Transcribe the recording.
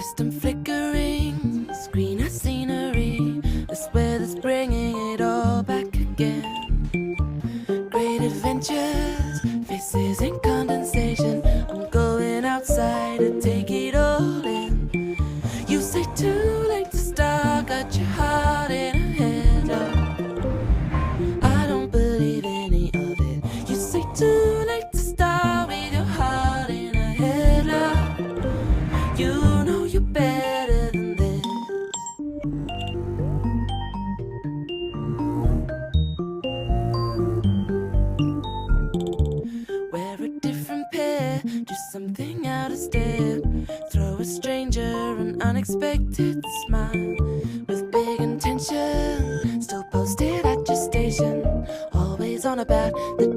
Distant flickering, screen of scenery, this weather's bringing it all back again. Great adventures, faces in condensation. I'm going outside to take it all in. You say too late to start, got your heart in a headlock. I don't believe any of it. You say too late to start with your heart in a headlock. You know you're better than this. Wear a different pair, do something out of step. Throw a stranger an unexpected smile. With big intention, still posted at your station. Always on about the